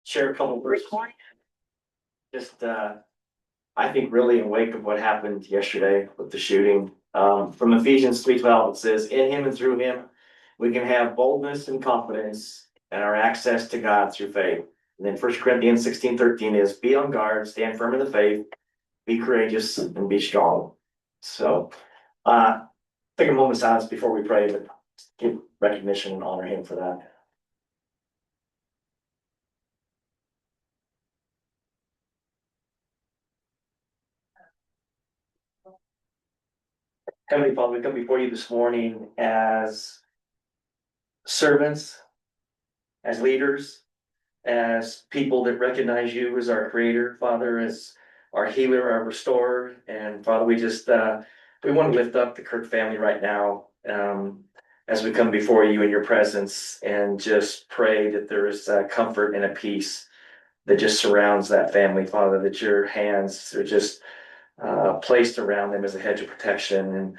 share a couple verses. Just, I think really in wake of what happened yesterday with the shooting, from Ephesians 3:12, it says, in him and through him, we can have boldness and confidence and our access to God through faith. And then 1 Corinthians 16:13 is, be on guard, stand firm in the faith, be courageous and be strong. So, take a moment's silence before we pray, but give recognition and honor him for that. Heavenly Father, we come before you this morning as servants, as leaders, as people that recognize you as our creator, Father, as our healer, our restorer. And Father, we just, we want to lift up the Kirk family right now, as we come before you in your presence and just pray that there is a comfort and a peace that just surrounds that family, Father, that your hands are just placed around them as a hedge of protection. And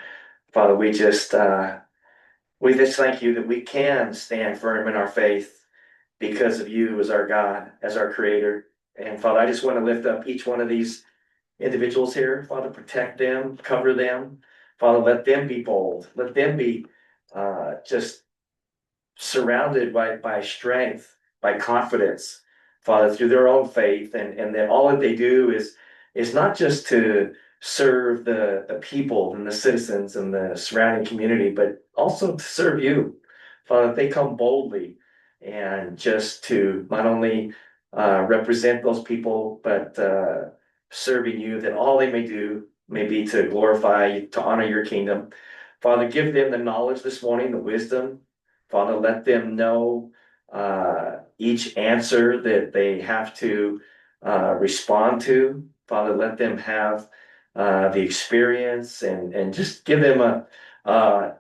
Father, we just thank you that we can stand firm in our faith because of you as our God, as our creator. And Father, I just want to lift up each one of these individuals here. Father, protect them, cover them. Father, let them be bold. Let them be just surrounded by strength, by confidence, Father, through their own faith. And that all that they do is not just to serve the people and the citizens and the surrounding community, but also to serve you. Father, they come boldly and just to not only represent those people, but serving you, that all they may do may be to glorify you, to honor your kingdom. Father, give them the knowledge this morning, the wisdom. Father, let them know each answer that they have to respond to. Father, let them have the experience and just give them a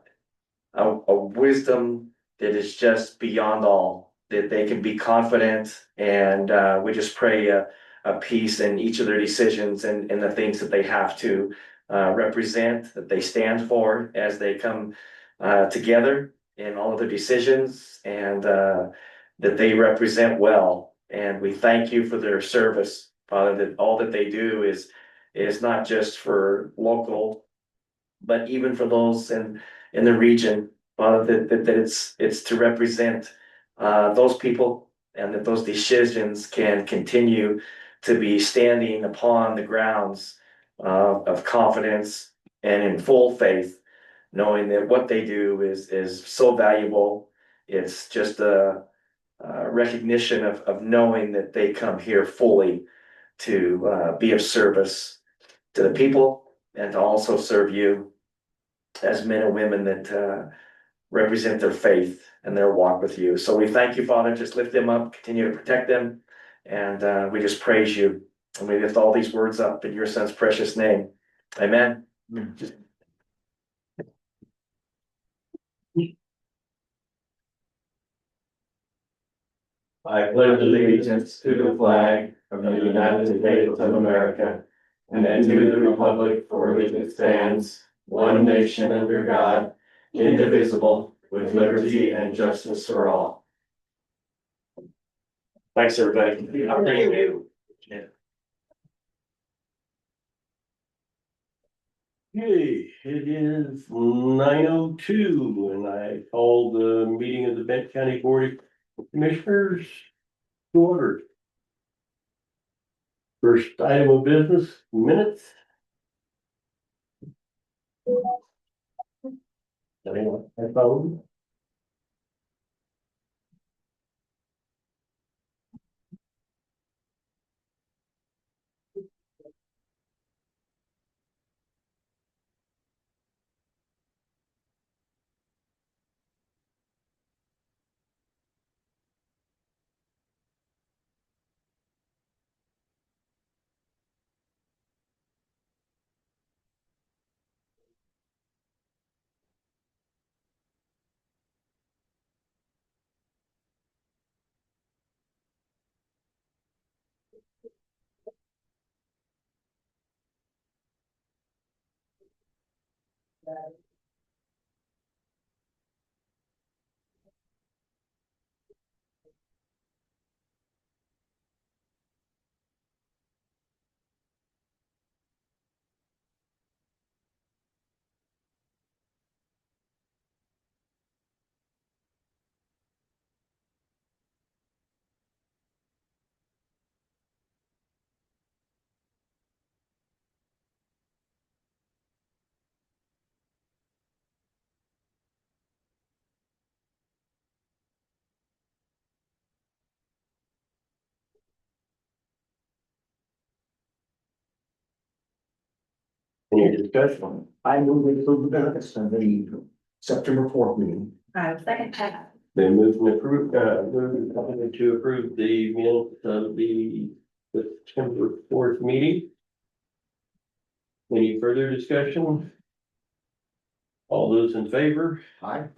wisdom that is just beyond all, that they can be confident. And we just pray a peace in each of their decisions and the things that they have to represent, that they stand for as they come together in all of their decisions, and that they represent well. And we thank you for their service, Father, that all that they do is not just for local, but even for those in the region, Father, that it's to represent those people, and that those decisions can continue to be standing upon the grounds of confidence and in full faith, knowing that what they do is so valuable. It's just a recognition of knowing that they come here fully to be of service to the people and to also serve you as men and women that represent their faith and their walk with you. So we thank you, Father. Just lift them up, continue to protect them, and we just praise you. And we lift all these words up in your son's precious name. Amen. I pledge allegiance to the flag of the United States of America and to the republic for which it stands, one nation under God, indivisible, with liberty and justice for all. Thanks, everybody. Thank you. Okay, it is 9:02 and I call the meeting of the Benton County Board of Commissioners to order. First item of business, minutes. Anyone have phone? Any discussion? I move we approve the benefits of the September 4th meeting. Second that. Then moved and approved, moved to approve the minutes of the September 4th meeting. Any further discussion? All those in favor? Aye.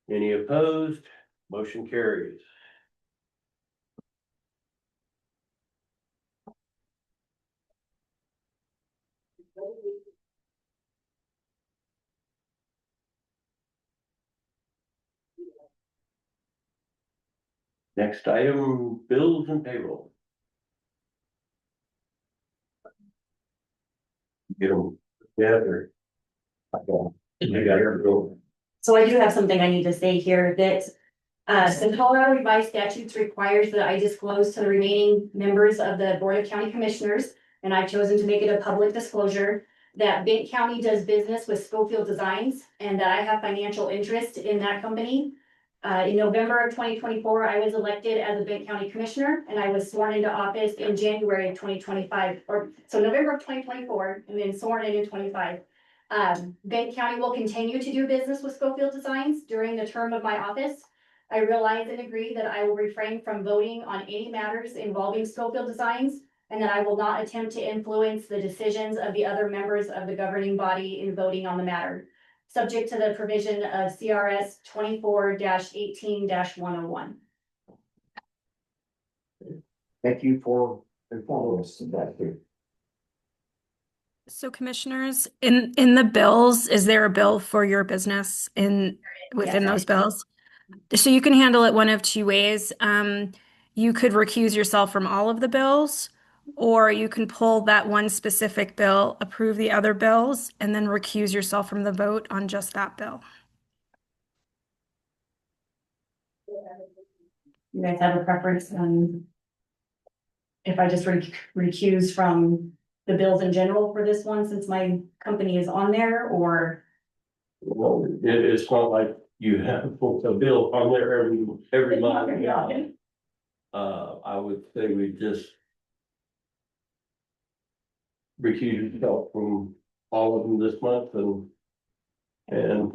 Any opposed? Motion carries. Next item, bills and payroll. Get them together. I got it. So I do have something I need to say here that the Colorado Revised Statutes requires that I disclose to the remaining members of the Board of County Commissioners, and I've chosen to make it a public disclosure, that Benton County does business with Schofield Designs and that I have financial interest in that company. In November of 2024, I was elected as a Benton County Commissioner, and I was sworn into office in January of 2025, so November of 2024, and then sworn in 25. Benton County will continue to do business with Schofield Designs during the term of my office. I realize and agree that I will refrain from voting on any matters involving Schofield Designs, and that I will not attempt to influence the decisions of the other members of the governing body in voting on the matter, subject to the provision of CRS 24-18-101. Thank you for informing us of that here. So commissioners, in the bills, is there a bill for your business within those bills? So you can handle it one of two ways. You could recuse yourself from all of the bills, or you can pull that one specific bill, approve the other bills, and then recuse yourself from the vote on just that bill. You guys have a preference on if I just recuse from the bills in general for this one, since my company is on there, or? Well, it's not like you have a bill on there every month. I would say we just recuse yourself from all of them this month and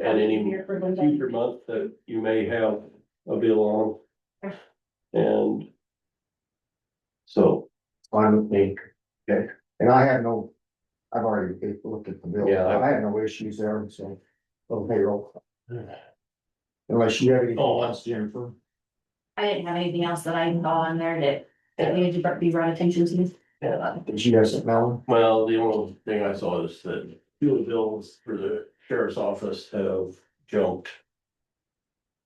any future month that you may have a bill on. And so. Fine with me. Okay. And I've already looked at the bill. Yeah. I have no issues there, so. No payroll. Unless you have anything else, Jennifer. I didn't have anything else that I saw on there that needed to be brought attention to. Yeah. Did you guys know? Well, the only thing I saw is that fuel bills for the sheriff's office have jumped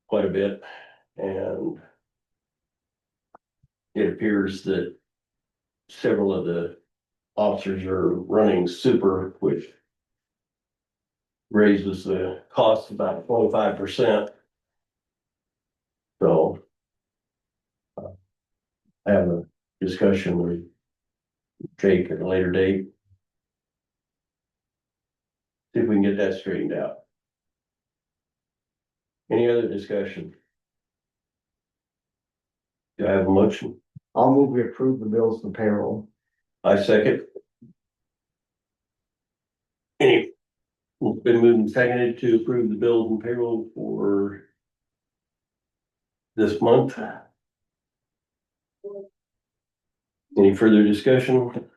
quite a bit, and it appears that several of the officers are running super, which raises the cost about 25%. So I have a discussion with Jake at a later date. See if we can get that straightened out. Any other discussion? Do I have a motion? I'll move we approve the bills and payroll. I second. Any, it's been moved and seconded to approve the bills and payroll for this month. Any further discussion?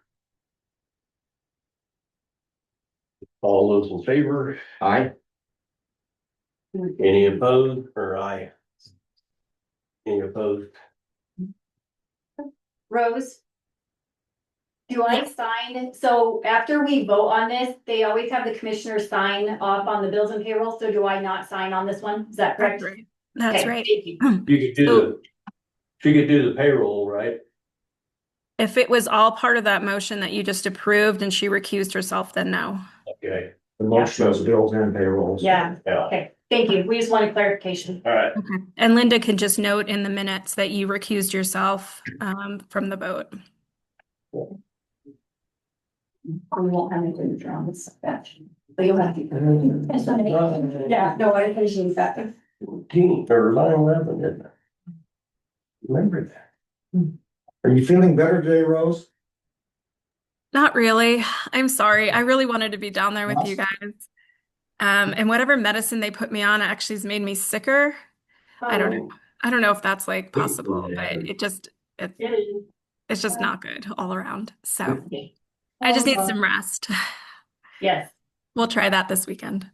All those in favor? Aye. Any opposed or aye? Any opposed? Rose? Do I sign, so after we vote on this, they always have the commissioners sign off on the bills and payroll, so do I not sign on this one? Is that correct? That's Okay, right. thank you. You could do she could do the payroll, right? If it was all part of that motion that you just approved and she recused herself, then no. Okay, The motion is bills and payrolls. Yeah, yeah, okay, thank you. We just wanted clarification. all right. Okay. And Linda can just note in the minutes that you recused yourself from the vote. We won't have anything on this batch, but you'll have to. Yeah, no, I appreciate that. 14 or line 11, didn't I? Remember that. Are you feeling better today, Rose? Not really. I'm sorry. I really wanted to be down there with you guys. And whatever medicine they put me on actually has made me sicker. I don't know. I don't know if that's like possible, but it, it's just not good all around. So I just need some rest. Yes. We'll try that this weekend.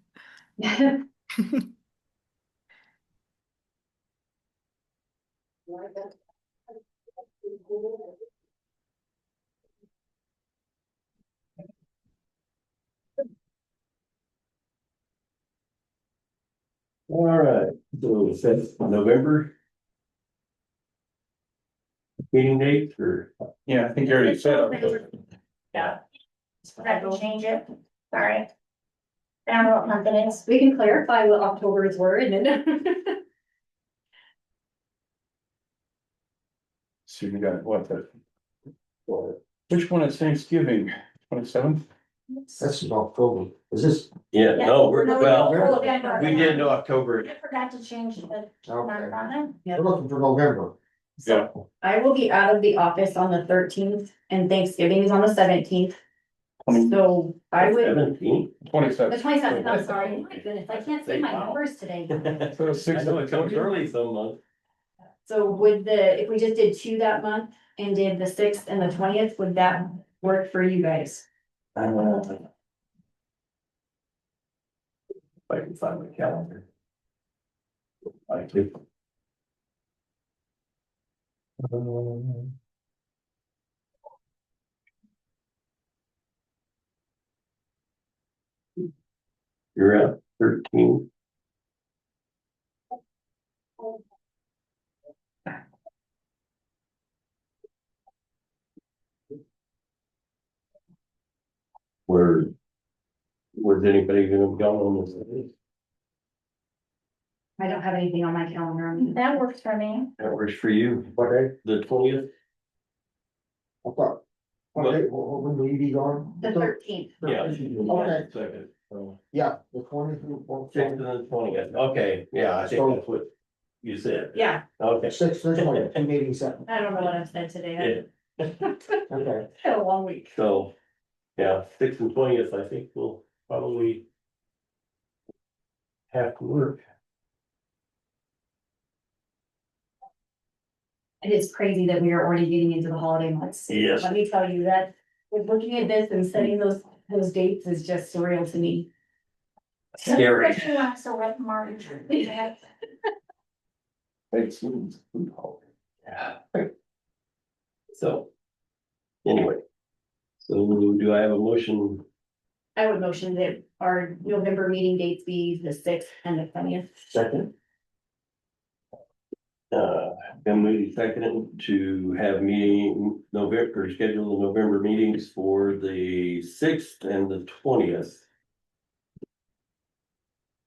All right, so it says November. Meeting date or? Yeah, I think you already said. Yeah. Forgot to change it, sorry. I don't know what month it is. We can clarify what October's were and then. So you got what, which one is Thanksgiving? 27th? That's in October. Is this? Yeah, no, we're, well, November. we did know October. I forgot to change the month Okay. on We're looking for November. So I will be out of the office on the 13th and Thanksgiving is on the 17th. So I would, 17. the 27th. 27th, I'm sorry. Oh my goodness, I can't see my numbers today. So I know it comes early some months. So would if we just did 2 that month and did the 6th and the 20th, would that work for you guys? I can find my calendar. I do. You're at 13. Where's anybody gonna go on this? I don't have anything on my calendar. That works for me. That works for you. What day? The 20th? I thought. What day, when will you be gone? The 13th. Yeah. Okay, Second. So yeah, the 20th. 6th and the 20th. Okay, yeah, I think that's what you said. Yeah, Okay. 6th and 20th, 2 meetings set. I don't know what I've said today. Okay. I had a long week. So, yeah, 6th and 20th, I think we'll probably have to work. It is crazy that we are already getting into the holiday months. Yes. Let me tell you that, with looking at this and setting those dates is just surreal to me. Scary. Especially when it's so wet in March. Yeah. Thanksgiving's food holiday. Yeah. So, anyway. So do I have a motion? I would motion that our November meeting dates be the 6th and the 20th. Second. Been moved second to have meeting November, or schedule the November meetings for the 6th and the 20th.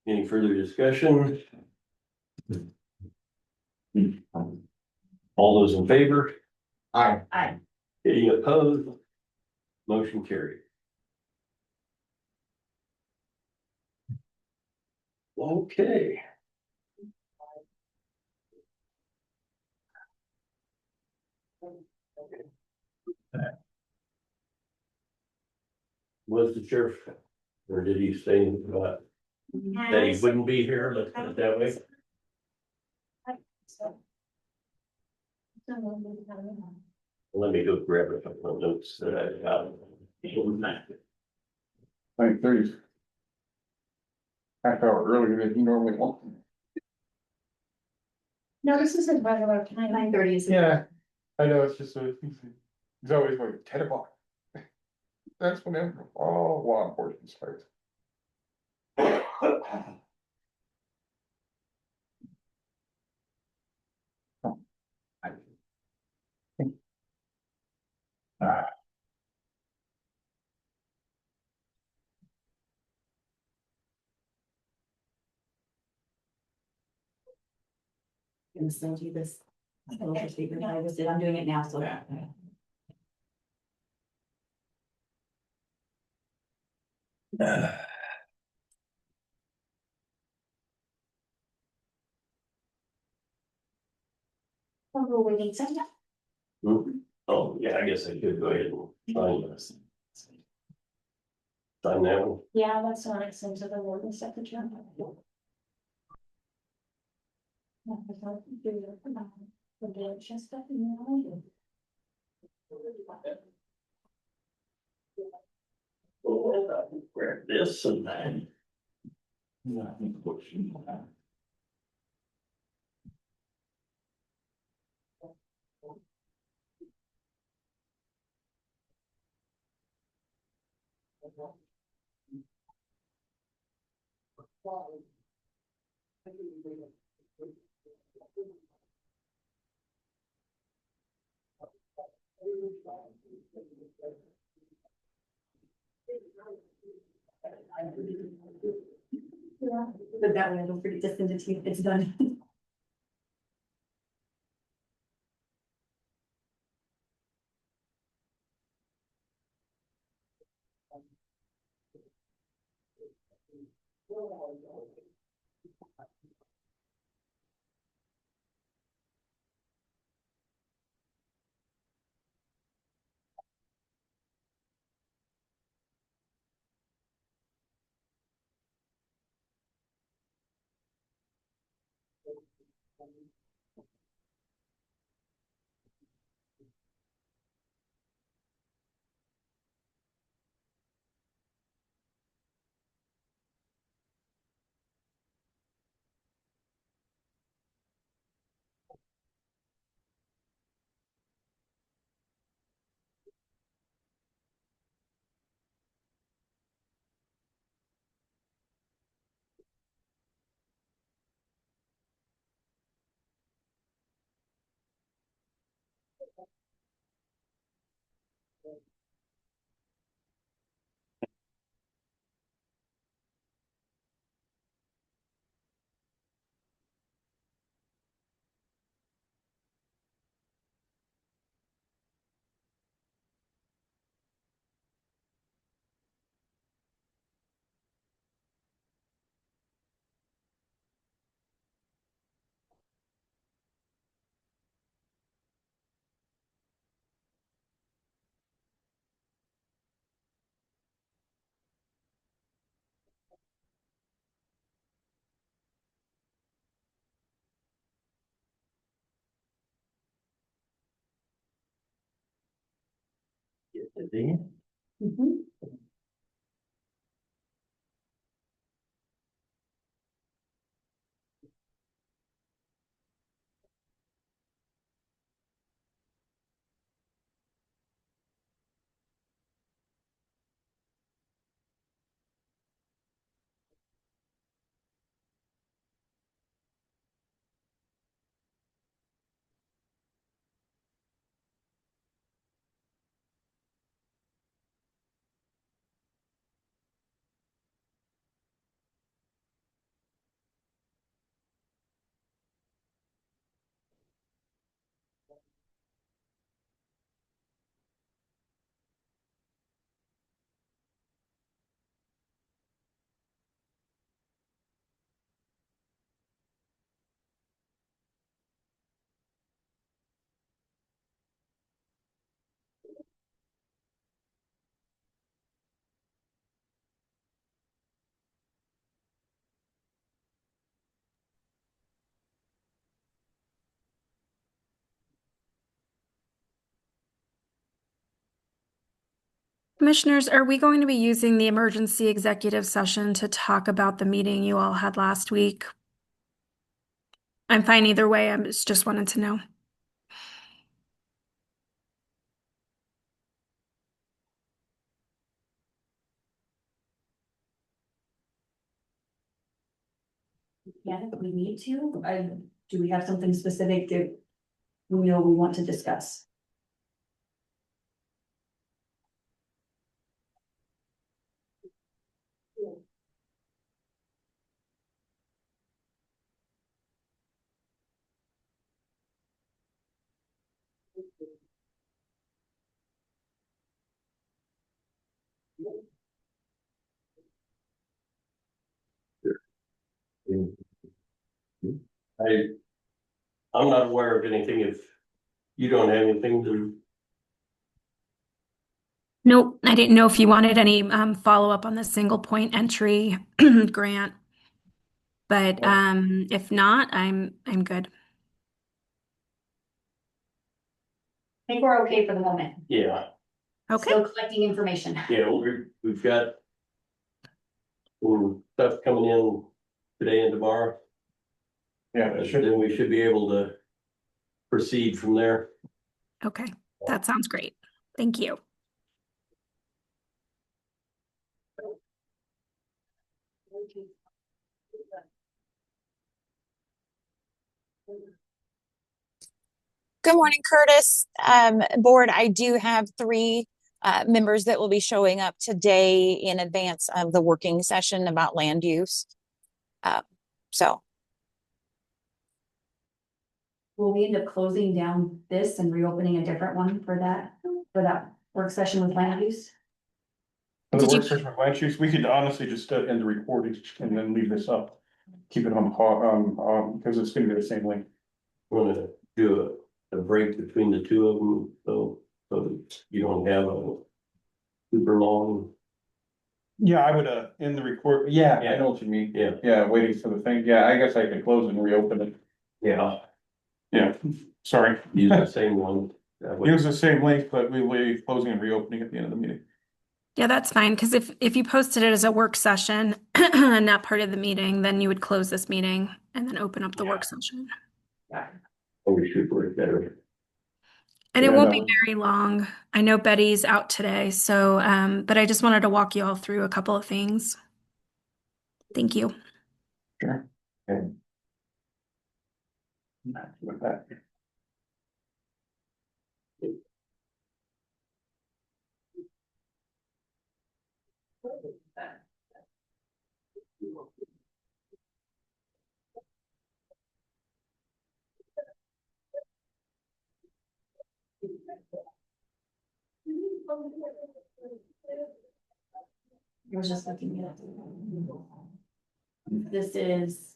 Any further discussion? All those in favor? Aye. Aye. Any opposed? Motion carried. Okay. Was the sheriff, or did he say that he wouldn't be here, let's put it that way? Let me go grab a couple of notes that I got. I think 30. Half hour earlier than you normally want. No, this is a regular time. 9:30 is. Yeah, I know, it's just, it's always like 10 o'clock. That's when all law enforcement starts. I'm gonna send you this. I'm doing it now, so. Oh, we need some. Oh, yeah, I guess I could go ahead and sign this. Sign that one. Yeah, that's not sent to the warden secretary. Grab this and. But that way, don't forget to send it to me if it's done. Mhm. Commissioners, are we going to be using the emergency executive session to talk about the meeting you all had last week? I'm fine either way. I just wanted to know. Yeah, if we need to, do we have something specific that we know we want to discuss? I, I'm not aware of anything. If you don't have anything to. Nope, I didn't know if you wanted any follow-up on the single point entry grant. But if not, I'm good. I think we're okay for the moment. Yeah, Okay. Still collecting information. yeah, we've got some stuff coming in today and tomorrow. Yeah, it should. Then we should be able to proceed from there. Okay, that sounds great. Thank you. Good morning, Curtis. Board, I do have three members that will be showing up today in advance of the working session about land use. So Will we end up closing down this and reopening a different one for that work session with land use? For the Did you- work session with land use, we could honestly just end the recording and then leave this up. Keep it on, because it's gonna be the same link. We're gonna do a break between the two of them, so that you don't have a super long. Yeah, I would, end the record, yeah, I know what you mean. Yeah. Yeah, waiting for the thing, yeah, I guess I could close and reopen it. Yeah. Yeah, sorry. Use the same one. That way. Use the same link, but we'll be closing and reopening at the end of the meeting. Yeah, that's fine, because if you posted it as a work session and not part of the meeting, then you would close this meeting and then open up the work session. Or we should work better. And it Yeah, won't no. be very long. I know Betty's out today, so but I just wanted to walk you all through a couple of things. Thank you. Sure. Okay. With that. I was just looking at. This is,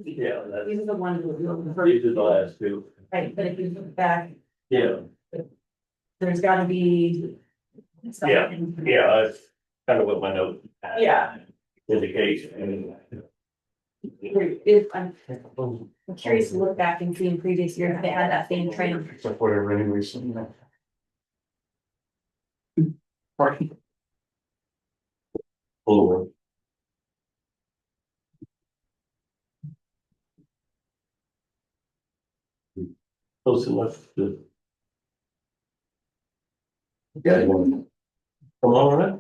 Yeah, these are the ones that we're looking for. these are the last two. Right, but if you look back, Yeah, there's gotta be. Yeah. That's kind of what my note. Yeah. Indicates. If I'm curious to look back and see in previous years if they had that same trend. Except whatever anyways. Pardon? Over. Close enough to. Yeah. Come on, right?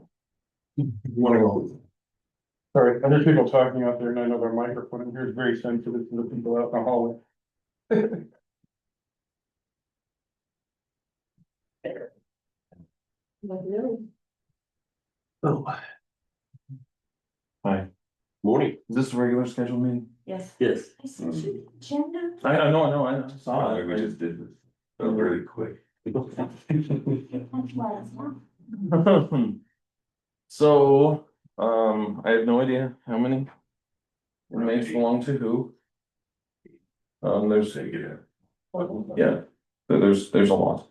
You wanna go? Sorry, other people talking out there and I know their microphone in here is very sensitive to the people out in the hallway. Oh. Hi. Morning. Is this a regular scheduled meeting? Yes. Yes. I know, I saw it. We just did this. Really quick. So, I have no idea how many inmates belong to who. There's, yeah, there's a lot.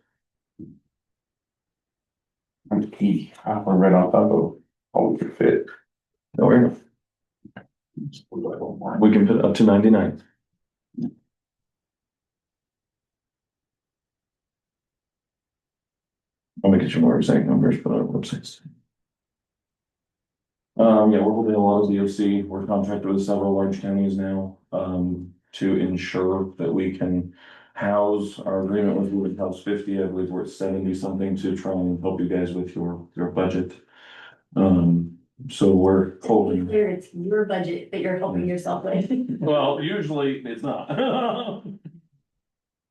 I'm key, we're right on top of, we could fit. No, we can put up to 99. I'll make you more exact numbers, but our websites. Yeah, we're holding a lot of DOC. We're contracted with several large counties now, to ensure that we can house. Our agreement with Wood House 50, I believe we're at 70 something to try and help you guys with your budget. So we're holding. Clear, it's your budget that you're helping yourself with. Well, usually it's not.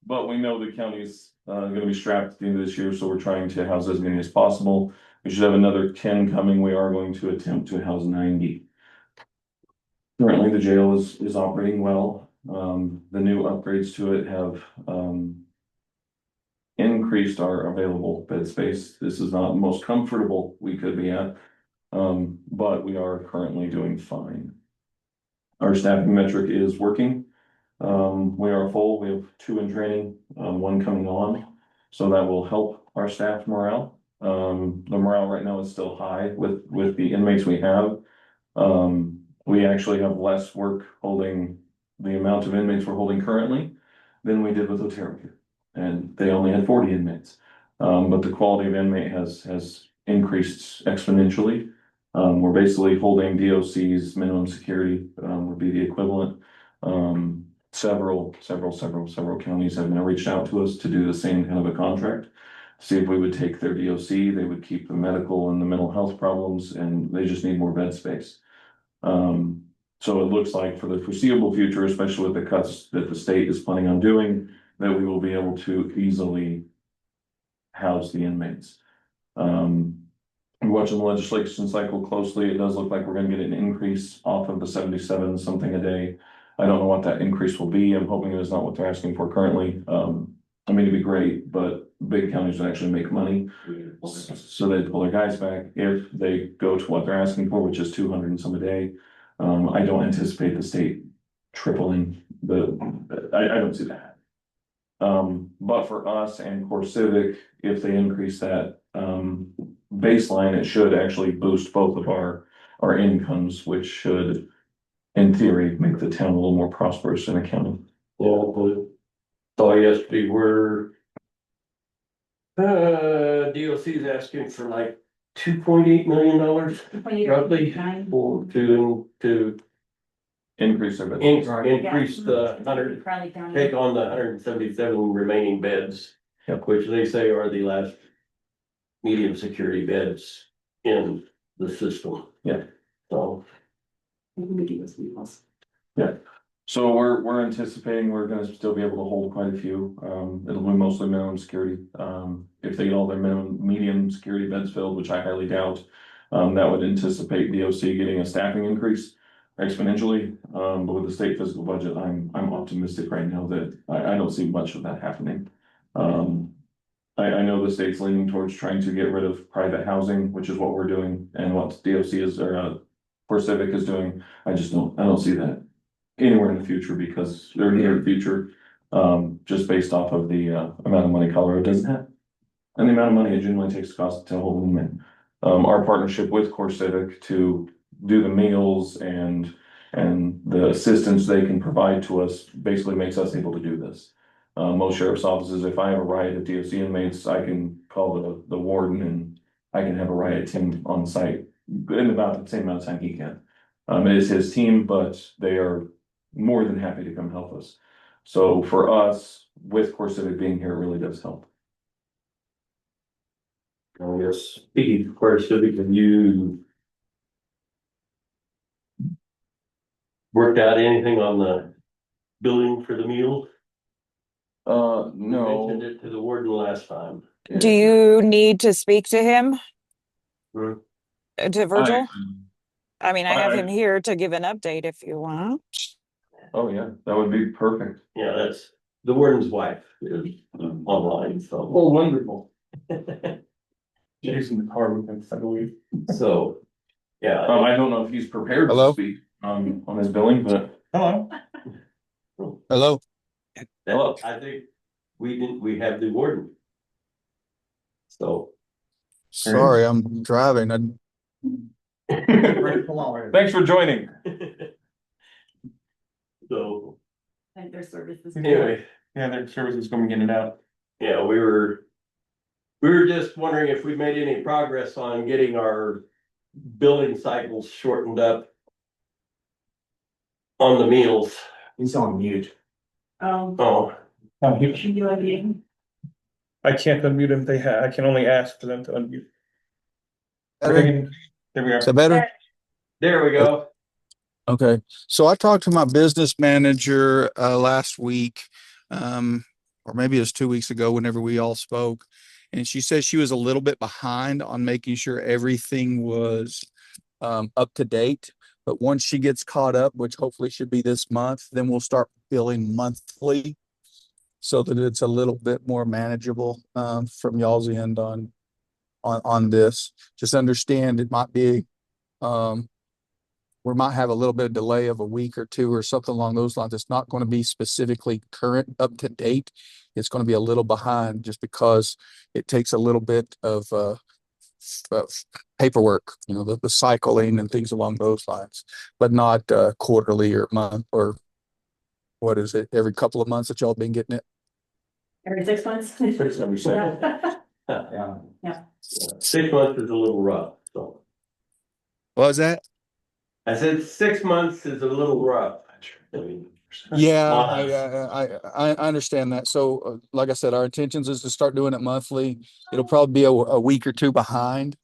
But we know the county's gonna be strapped at the end of this year, so we're trying to house as many as possible. We should have another 10 coming. We are going to attempt to house 90. Currently, the jail is operating well. The new upgrades to it have increased our available bed space. This is not the most comfortable we could be at, but we are currently doing fine. Our staffing metric is working. We are full. We have 2 in training, 1 coming on, so that will help our staff morale. The morale right now is still high with the inmates we have. We actually have less work holding the amount of inmates we're holding currently than we did with Otero. And they only had 40 inmates. But the quality of inmate has increased exponentially. We're basically holding DOC's minimum security, would be the equivalent. Several counties have now reached out to us to do the same kind of a contract. See if we would take their DOC, they would keep the medical and the mental health problems, and they just need more bed space. So it looks like for the foreseeable future, especially with the cuts that the state is planning on doing, that we will be able to easily house the inmates. Watching the legislation cycle closely, it does look like we're gonna get an increase off of the 77 something a day. I don't know what that increase will be. I'm hoping it is not what they're asking for currently. I mean, it'd be great, but big counties would actually make money. So they'd pull their guys back if they go to what they're asking for, which is 200 and some a day. I don't anticipate the state tripling I don't see that. But for us and Core Civic, if they increase that, baseline, it should actually boost both of our incomes, which should, in theory, make the town a little more prosperous in a county. Yeah, but saw yesterday where DOC's asking for like $2.8 million roughly for to Increase their bed. increase the hundred, Crowley County. take on the 177 remaining beds. Yep. Which they say are the last medium security beds in the system. Yeah. So. So we're anticipating we're gonna still be able to hold quite a few. It'll be mostly minimum security. If they get all their medium security beds filled, which I highly doubt, that would anticipate DOC getting a staffing increase exponentially. But with the state fiscal budget, I'm optimistic right now that I don't see much of that happening. I know the state's leaning towards trying to get rid of private housing, which is what we're doing and what DOC is, or Core Civic is doing. I don't see that anywhere in the future because they're near the future, just based off of the amount of money Colorado doesn't have. And the amount of money it generally takes to cost to hold them in. Our partnership with Core Civic to do the meals and the assistance they can provide to us basically makes us able to do this. Most sheriff's offices, if I have a riot of DOC inmates, I can call the warden and I can have a riot team on site in about the same amount of time he can. It is his team, but they are more than happy to come help us. So for us, with Core Civic being here, it really does help. I guess speaking of Core Civic, have you worked out anything on the billing for the meal? No. Mentioned it to the warden last time. Do you need to speak to him, Hmm. to Virgil? I I mean, I have I- him here to give an update if you want. Oh, yeah, that would be perfect. Yeah, that's the warden's wife is online, so. Oh, wonderful. She's in the car with him, I believe. So, yeah. I don't know if he's prepared to Hello? speak on his billing, but Hello. Hello. Hello. I think we have the warden. So. Sorry, I'm driving. thanks for joining. So, And their services. anyway, Yeah, their services coming in and out. yeah, we were just wondering if we made any progress on getting our billing cycles shortened up on the meals. He's on mute. Oh, I can't unmute him. I can only ask for them to unmute. Better? There we are. Is that better? there we go. Okay. So I talked to my business manager last week, or maybe it was 2 weeks ago whenever we all spoke. And she said she was a little bit behind on making sure everything was up to date. But once she gets caught up, which hopefully should be this month, then we'll start billing monthly so that it's a little bit more manageable from y'all's end on this. Just understand it might be we might have a little bit of delay of a week or two or something along those lines. It's not going to be specifically current, up to date. It's going to be a little behind just because it takes a little bit of uh, paperwork, you know, the cycling and things along those lines, but not quarterly or month or what is it, every couple of months that y'all been getting it? Every 6 months. Every second. Yeah. Yeah. 6 months is a little rough, so. What was that? I said 6 months is a little rough. Yeah, On I, us. I understand that. So, like I said, our intentions is to start doing it monthly. It'll probably be a week or two behind,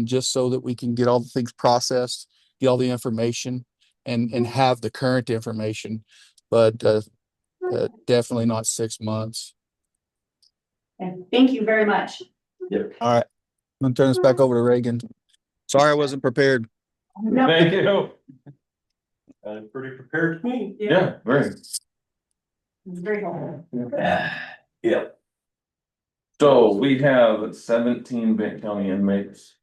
just so that we can get all the things processed, get all the information, and have the current information. But definitely not 6 months. And thank you very much. All right, I'm gonna turn this back over to Reagan. Sorry, I wasn't prepared. No. Thank you. Pretty prepared to me. Yeah, very. It's very helpful. Yeah. So we have 17 Benton County inmates.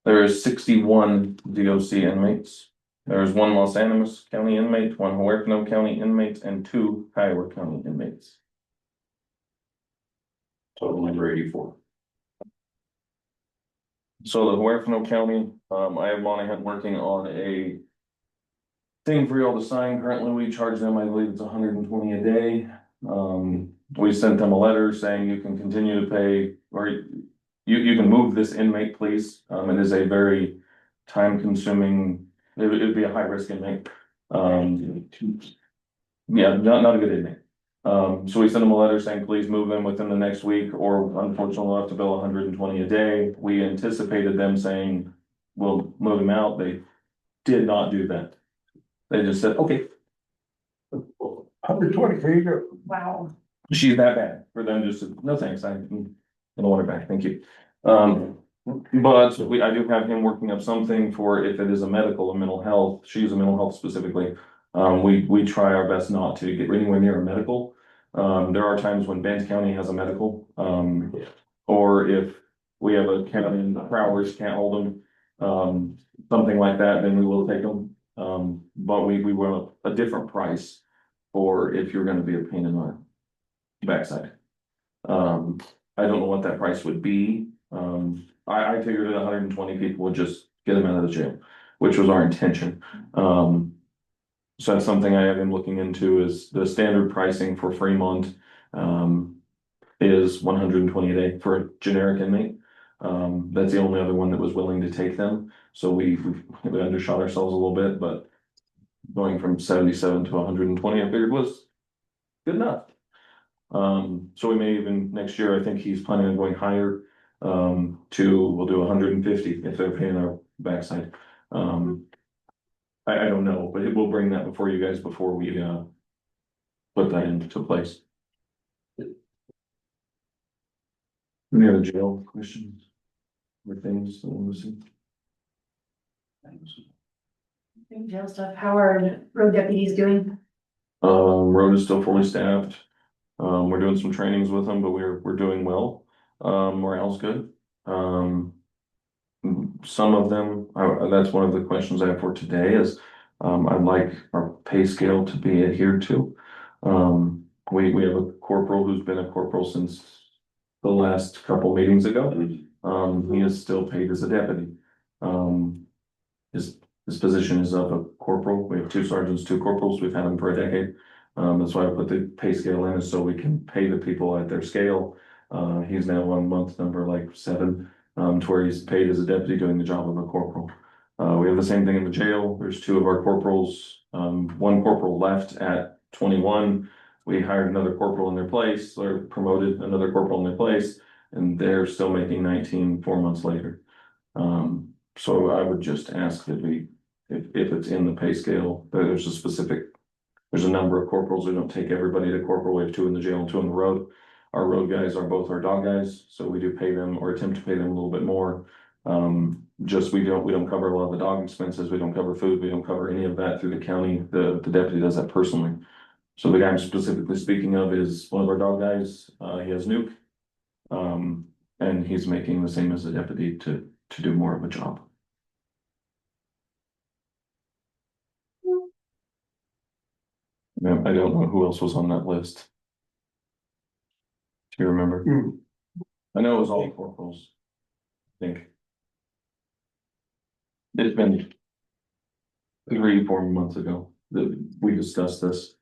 There is 61 DOC inmates. There is 1 Los Animas County inmate, 1 Huerfano County inmate, and 2 Kiowa County inmates. Total number 84. So the Huerfano County, I have Monahan working on a thing for y'all to sign. Currently, we charge them, I believe it's 120 a day. We sent them a letter saying you can continue to pay, or you can move this inmate, please. It is a very time consuming, it'd be a high risk inmate. Yeah, not a good inmate. So we sent them a letter saying, please move them within the next week, or unfortunately we'll have to bill 120 a day. We anticipated them saying, we'll move them out. They did not do that. They just said, okay, 120, here you go. Wow. she's that bad for them just, to, no thanks, I don't want her back, thank you. But I do have him working up something for if it is a medical, a mental health, she's a mental health specifically. We try our best not to get anywhere near a medical. There are times when Bent County has a medical, or if we have a county in Prowers can't hold them, something like that, then we will take them. But we want a different price for if you're gonna be a pain in the backside. I don't know what that price would be. I figured that 120 people would just get them out of the jail, which was our intention. So that's something I have been looking into is the standard pricing for Fremont, is 120 a day for a generic inmate. That's the only other one that was willing to take them. So we undershot ourselves a little bit, but going from 77 to 120, I figured was good enough. So we may even next year, I think he's planning on going higher, we'll do 150 if they're paying our backside. I don't know, but it will bring that before you guys before we, put that into place. Any other jail questions or things that we'll see? Jail stuff. How are road deputies doing? Road is still fully staffed. We're doing some trainings with them, but we're doing well. Morale's good. Some of them, that's one of the questions I have for today is, I'd like our pay scale to be adhered to. We have a corporal who's been a corporal since the last couple meetings ago. He is still paid as a deputy. His position is of a corporal. We have 2 sergeants, 2 corporals. We've had them for a decade. That's why I put the pay scale in is so we can pay the people at their scale. He's now on month number like 7, to where he's paid as a deputy doing the job of a corporal. We have the same thing in the jail. There's 2 of our corporals. 1 corporal left at 21. We hired another corporal in their place, or promoted another corporal in their place, and they're still making 19 4 months later. So I would just ask that if it's in the pay scale, there's a number of corporals. We don't take everybody to corporal. We have 2 in the jail and 2 on the road. Our road guys are both our dog guys, so we do pay them or attempt to pay them a little bit more. Just we don't cover a lot of the dog expenses. We don't cover food. We don't cover any of that through the county. The deputy does that personally. So the guy I'm specifically speaking of is one of our dog guys. He has Nuke. And he's making the same as the deputy to do more of a job. I don't know who else was on that list. Do you remember? I know it was all corporals. think. It's been 3, 4 months ago that we discussed this.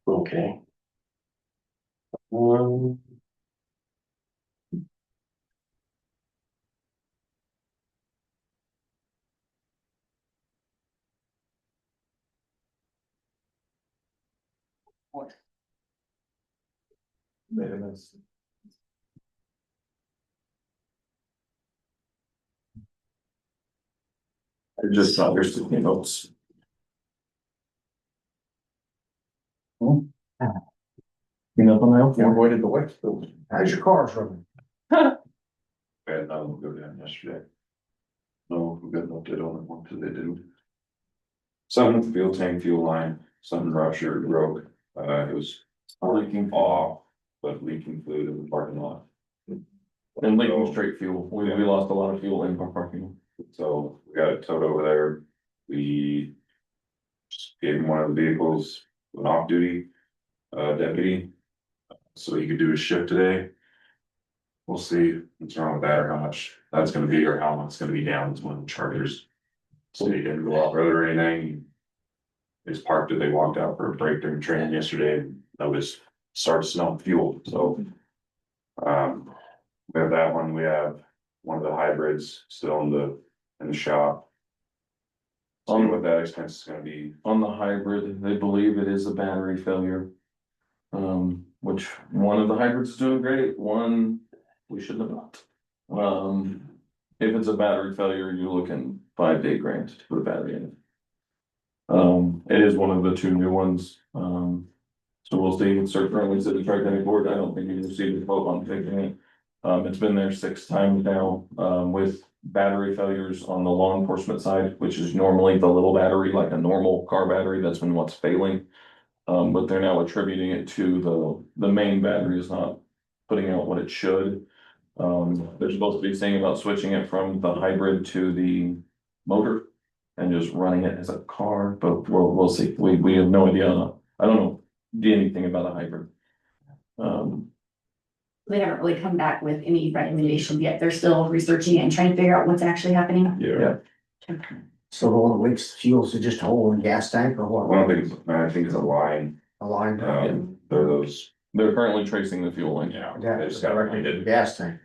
Okay. I just thought there's the notes. You know, on You avoided the wet building. How's your car running? Bad, I will go down yesterday. No, we got an update on it, what did they do? Something with the fuel tank, fuel line, something ruptured, broke, it was leaking off, but leaking fluid in the parking lot. And leaking straight fuel, we lost a lot of fuel in our parking lot. So we got it towed over there, we just gave him one of the vehicles, an off-duty deputy. So he could do his shift today. We'll see what's wrong with that or how much that's gonna be or how long it's gonna be down. It's one of the chargers. So he didn't go off road or anything. They just parked it. They walked out for a break during training yesterday. And that was started smelling fuel. So we have that one. We have one of the hybrids still in the shop. See what that expense is gonna be. On the hybrid, they believe it is a battery failure. Which one of the hybrids is doing great, one we should have not. If it's a battery failure, you're looking $5 to $8 grand to put a battery in it. It is one of the 2 new ones, so we'll see. It's currently sitting at the Tri-County board. I don't think you received a vote on fixing it. It's been there 6 times now, with battery failures on the law enforcement side, which is normally the little battery, like a normal car battery, that's when what's failing. But they're now attributing it to the main battery is not putting out what it should. They're supposed to be saying about switching it from the hybrid to the motor and just running it as a car, but we'll see. We have no idea. I don't know anything about a hybrid. They haven't really come back with any recommendations yet. They're still researching it and trying to figure out what's actually happening. Yeah. So the one that leaks fuel is just a hole in the gas tank or what? I think it's a line. A line? They're currently tracing the fuel line. Yeah, They just got directly to the gas tank.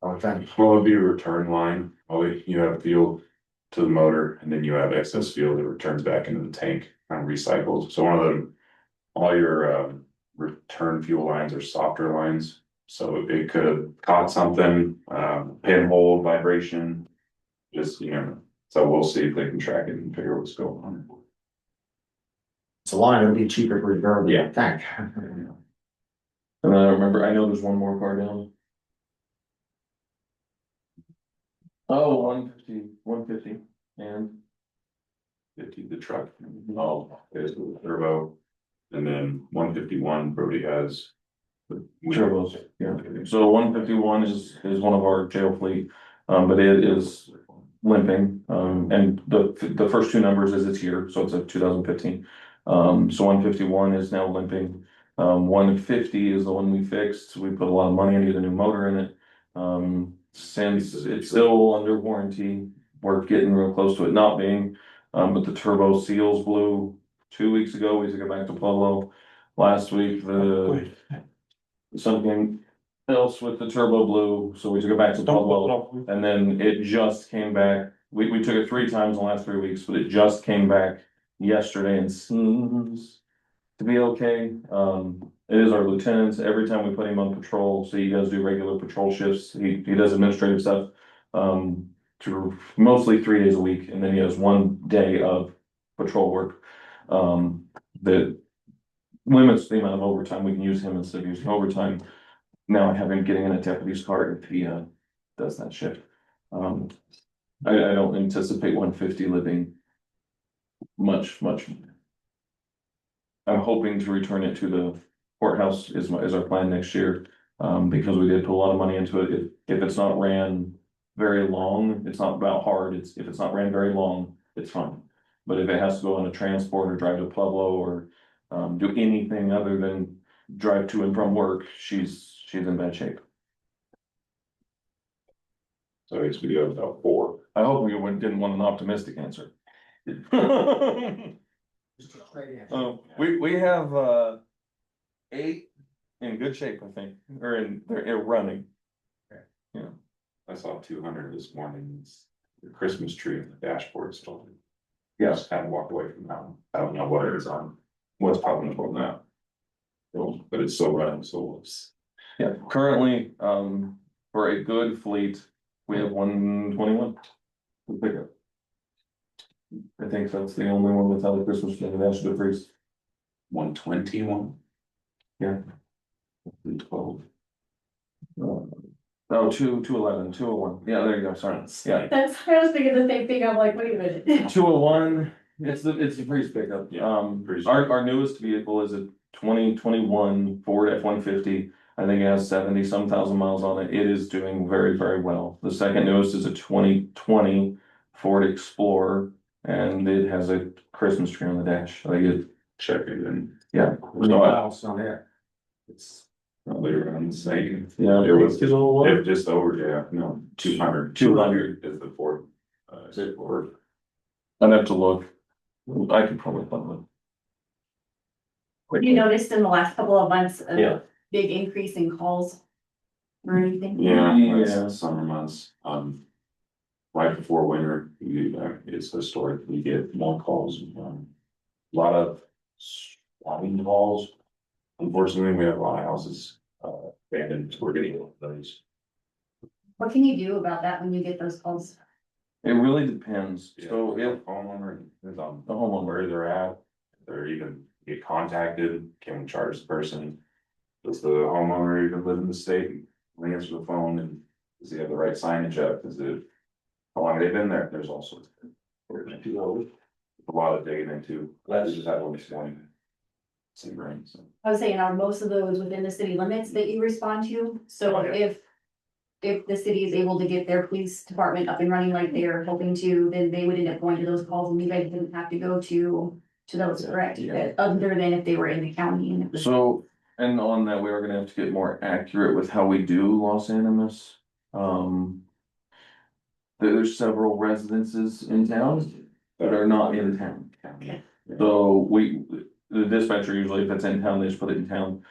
Oh, thank you. Well, it'd be a return line. You have fuel to the motor and then you have excess fuel that returns back into the tank and recycles. So one of them, all your return fuel lines are softer lines. So it could have caught something, pinhole, vibration, just, so we'll see if they can track it and figure what's going on. It's a line, it'll be cheaper to repair Yeah. the tank. And then I know there's one more car down. Oh, 150, and 50, the truck. Oh, there's the turbo. And then 151, Brody has. Turbos, yeah. So 151 is one of our jail fleet, but it is limping. And the first 2 numbers is its year, so it's a 2015. So 151 is now limping. 150 is the one we fixed. We put a lot of money into the new motor in it. Since it's still under warranty, we're getting real close to it not being. But the turbo seals blew 2 weeks ago. We took it back to Pueblo. Last week, something else with the turbo blew, so we took it back to Pueblo. And then it just came back. We took it 3 times in the last 3 weeks, but it just came back yesterday and seems to be okay. It is our lieutenant's. Every time we put him on patrol, so he does do regular patrol shifts. He does administrative stuff, to mostly 3 days a week, and then he has 1 day of patrol work. That limits the amount of overtime we can use him instead of using overtime. Now I have him getting in a deputy's car if he does that shift. I don't anticipate 150 living much. I'm hoping to return it to the courthouse is our plan next year, because we did put a lot of money into it. If it's not ran very long, it's not about hard. If it's not ran very long, it's fine. But if it has to go on a transport or drive to Pueblo or do anything other than drive to and from work, she's in bad shape. So it's we go about 4. I hope we didn't want an optimistic answer. We have 8 in good shape, I think, or they're running. Yeah. I saw 200 this morning. It's the Christmas tree on the dashboard still. Yeah. Just kind of walked away from that one. I don't know what it is on. What's probably on now. But it's still running, so it's. Yeah, currently, for a good fleet, we have 121. Pickup. I think that's the only one without a Christmas tree, that should freeze. 121. Yeah. 12. Oh, 211, 201. Yeah, there you go, sorry. Yeah. That's, I was thinking the same thing, I'm like, wait a minute. 201, it's the freeze pickup. Yeah, freeze. Our newest vehicle is a 2021 Ford F-150. I think it has 70 some thousand miles on it. It is doing very, very well. The second newest is a 2020 Ford Explorer, and it has a Christmas tree on the dash. Like it, Check it in. yeah. So on there. It's probably around the same. Yeah. It was just over, yeah, no, 200. 200 is the Ford. Is it Ford? I'd have to look. I could probably find it. Have you noticed in the last couple of months, Yeah. a big increase in calls or anything? Yeah, Yeah. it's summer months, right before winter, it's historic, we get more calls, a lot of swatting calls. Unfortunately, we have a lot of houses, abandoned, so we're getting those. What can you do about that when you get those calls? It really depends. So if if homeowner is on the homeowner, where they're at, if they're even get contacted, can we charge the person? Does the homeowner even live in the state, and answer the phone, and does he have the right signage up, is it? How long have they been there? There's all sorts of. A lot of digging into, we just had one this morning. Same rain, so. I was saying, are most of those within the city limits that you respond to? So Oh, yeah. if the city is able to get their police department up and running like they are hoping to, then they would end up going to those calls and you guys didn't have to go to those, correct? Yeah. Other than if they were in the county and it was. so, and on that, we are gonna have to get more accurate with how we do Los Animas. There's several residences in town that are not in town. Okay. So the dispatcher usually, if it's in town, they just put it in town.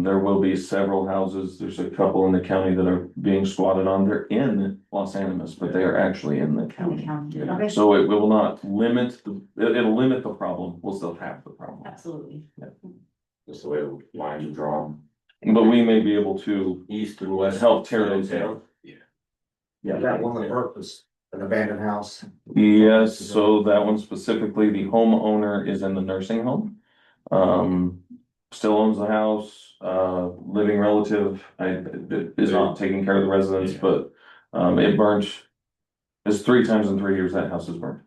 There will be several houses, there's a couple in the county that are being squatted on, they're in Los Animas, but they are actually in the county. Okay, So it will not limit it'll limit the problem, we'll still have the problem. absolutely. Just the way the lines are drawn. But we may be able to East and west. help tear those down. Yeah, that one on purpose, an abandoned house. Yes, so that one specifically, the homeowner is in the nursing home. Still owns the house, living relative, is not taking care of the residents, but, it burnt. It's 3 times in 3 years that house is burnt.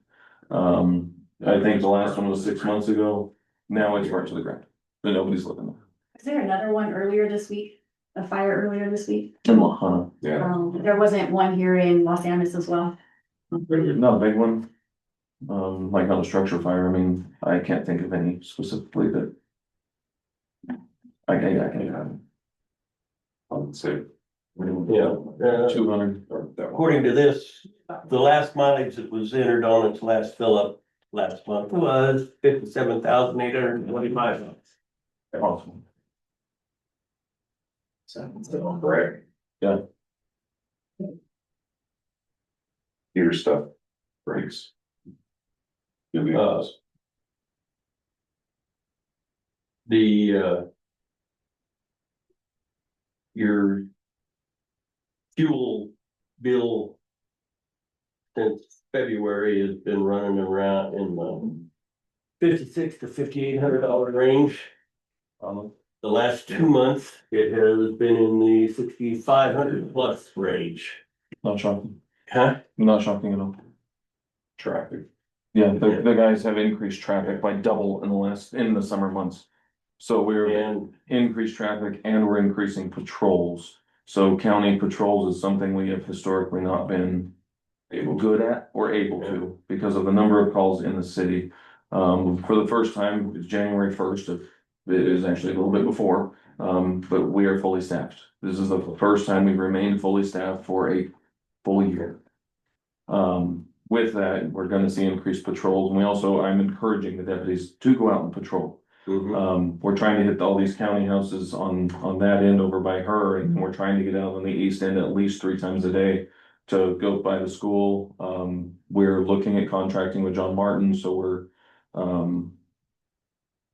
I think the last one was 6 months ago, now it's burnt to the ground, but nobody's living there. Is there another one earlier this week? A fire earlier this week? In Lahana, Yeah. There wasn't one here in Los Angeles as well. not a big one. Like not a structure fire, I mean, I can't think of any specifically that. I can, I would say. Yeah. 200. According to this, the last mileage that was entered on its last fill up last month was 57,825. Awesome. So, correct. Yeah. Your stuff breaks. You'll be honest. Your fuel bill since February has been running around in the $5,600 to $5,800 range. The last 2 months, it has been in the 6,500 plus range. Not shocking, Huh? not shocking at all. Traffic. Yeah, the guys have increased traffic by double in the summer months. So we're And increased traffic and we're increasing patrols. So county patrols is something we have historically not been good at or able to because of the number of calls in the city. For the first time, it's January 1st of It is actually a little bit before, but we are fully staffed. This is the first time we've remained fully staffed for a full year. With that, we're gonna see increased patrols, and I'm encouraging the deputies to go out and patrol. We're trying to hit all these county houses on that end over by her, and we're trying to get out on the east end at least 3 times a day to go by the school. We're looking at contracting with John Martin, so we're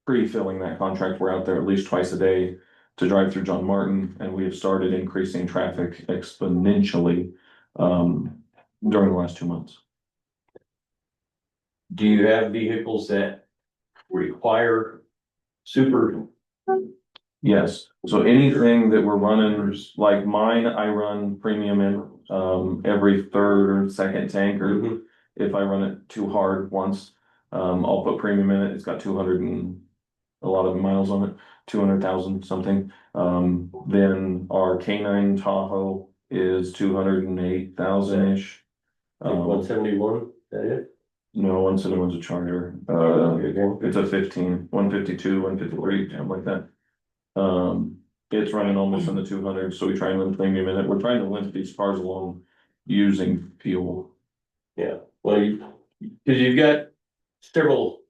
pre-filling that contract. We're out there at least twice a day to drive through John Martin, and we have started increasing traffic exponentially during the last 2 months. Do you have vehicles that require super? Yes, so anything that we're running, like mine, I run premium in every third or second tank, or if I run it too hard once, I'll put premium in it. It's got 200 and a lot of miles on it, 200,000 something. Then our K9 Tahoe is 208,000-ish. 171, that it? No, 171's a Charger. It's a 152, 153, something like that. It's running almost in the 200, so we try and run premium in it. We're trying to limp these cars along using fuel. Yeah, well, because you've got several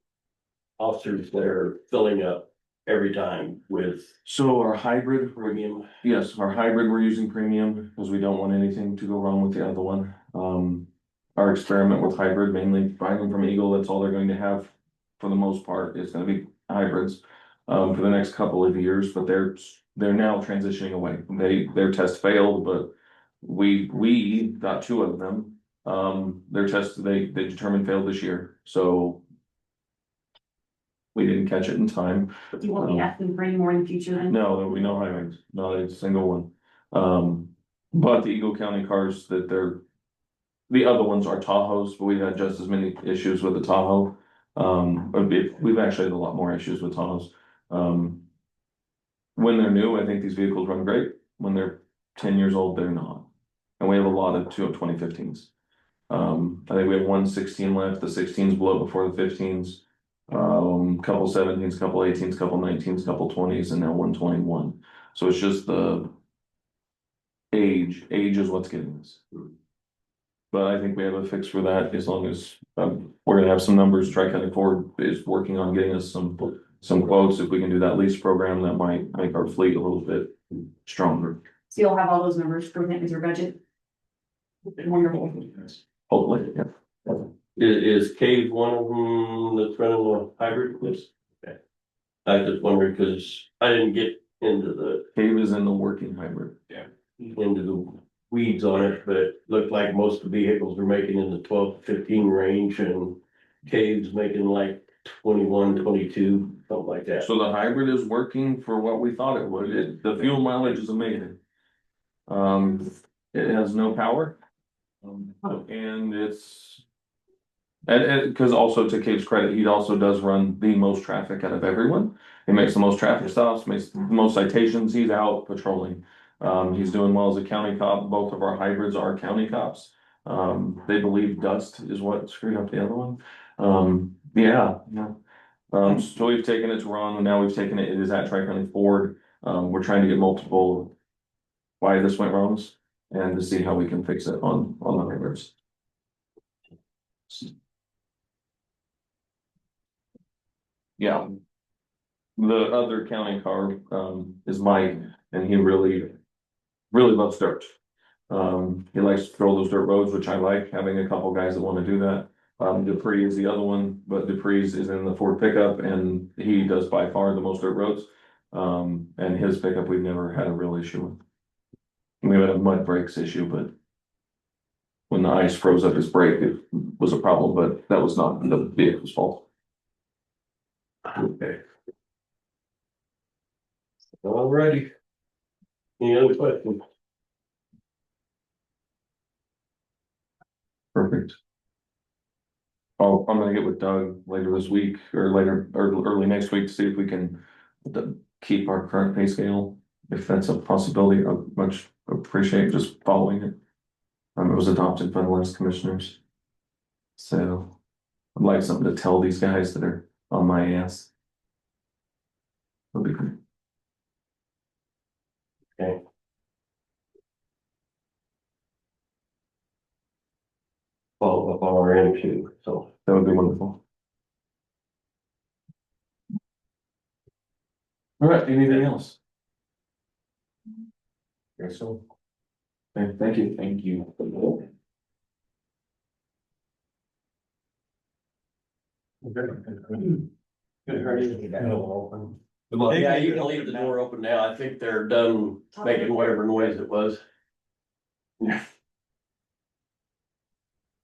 officers that are filling up every time with So our hybrid, premium. yes, our hybrid, we're using premium because we don't want anything to go wrong with the other one. Our experiment with hybrid, mainly buying them from Eagle, that's all they're going to have for the most part. It's gonna be hybrids for the next couple of years, but they're now transitioning away. Their test failed, but we got 2 of them. Their test, they determined failed this year, so we didn't catch it in time. Do you want me asking for any more in the future then? No, there will be no hybrids, not a single one. But the Eagle County cars the other ones are Tahoes, but we've had just as many issues with the Tahoe. We've actually had a lot more issues with Tahoes. When they're new, I think these vehicles run great. When they're 10 years old, they're not. And we have a lot of 2015s. I think we have 116 left. The 16s blew up before the 15s. Couple 17s, couple 18s, couple 19s, couple 20s, and now 121. So it's just the age. Age is what's getting us. But I think we have a fix for that as long as we're gonna have some numbers. Tri-County Ford is working on getting us some quotes. If we can do that lease program, that might make our fleet a little bit stronger. So you'll have all those numbers for that with your budget? Wonderful. Hopefully, yeah. Is Cave one of them that's running a hybrid? Yes. Okay. I just wondered because I didn't get into Cave is in the working hybrid. into the weeds on it, but it looked like most of the vehicles were making in the 12 to 15 range, and Cave's making like 21, 22, something like that. So the hybrid is working for what we thought it would. The fuel mileage is amazing. It has no power. And it's because also to Cave's credit, he also does run the most traffic out of everyone. He makes the most traffic stops, makes the most citations. He's out patrolling. He's doing well as a county cop. Both of our hybrids are county cops. They believe dust is what screwed up the other one. Yeah. So we've taken it to Ron, and now we've taken it. It is at Tri-County Ford. We're trying to get multiple why this went wrong and to see how we can fix it on the hybrids. Yeah. The other county car is Mike, and he really loves dirt. He likes to patrol those dirt roads, which I like, having a couple guys that want to do that. Dupree is the other one, but Dupree's is in the Ford pickup, and he does by far the most dirt roads. And his pickup we've never had a real issue with. We had a mud brakes issue, but when the ice froze up his brake, it was a problem, but that was not the vehicle's fault. Okay. Alrighty. Any other questions? Perfect. I'm gonna get with Doug later this week or early next week to see if we can keep our current pay scale. If that's a possibility, I much appreciate just following it. It was adopted by the last commissioners. So I'd like something to tell these guys that are on my ass. That'd be great. Okay. Follow up on our end too, so. That would be wonderful. All right, anything else? Guess so. Okay, thank you. Thank you. Yeah, you can leave the door open now. I think they're done making whatever noise it was. Yeah.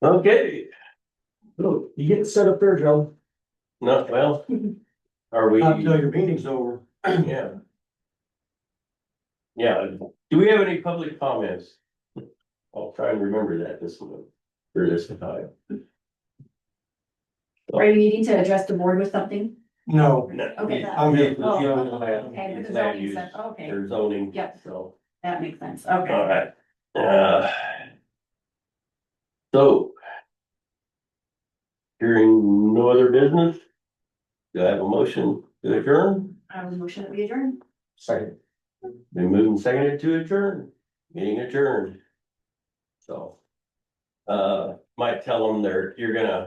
Okay, Look, you get set up there, Joe, no, well, are we? not until your meeting's over. Yeah. Yeah, do we have any public comments? I'll try and remember that this month, or this time. Are you needing to address the board with something? No, Okay. I'm getting. Oh, You okay, know, with the land zoning use, stuff, okay, Their zoning. Yep. So, that makes sense, all okay. right. So. Hearing no other business. Do I have a motion to adjourn? I will motion that we adjourn. Second. Been moved and seconded to adjourn, meeting adjourned. So. Might tell them you're gonna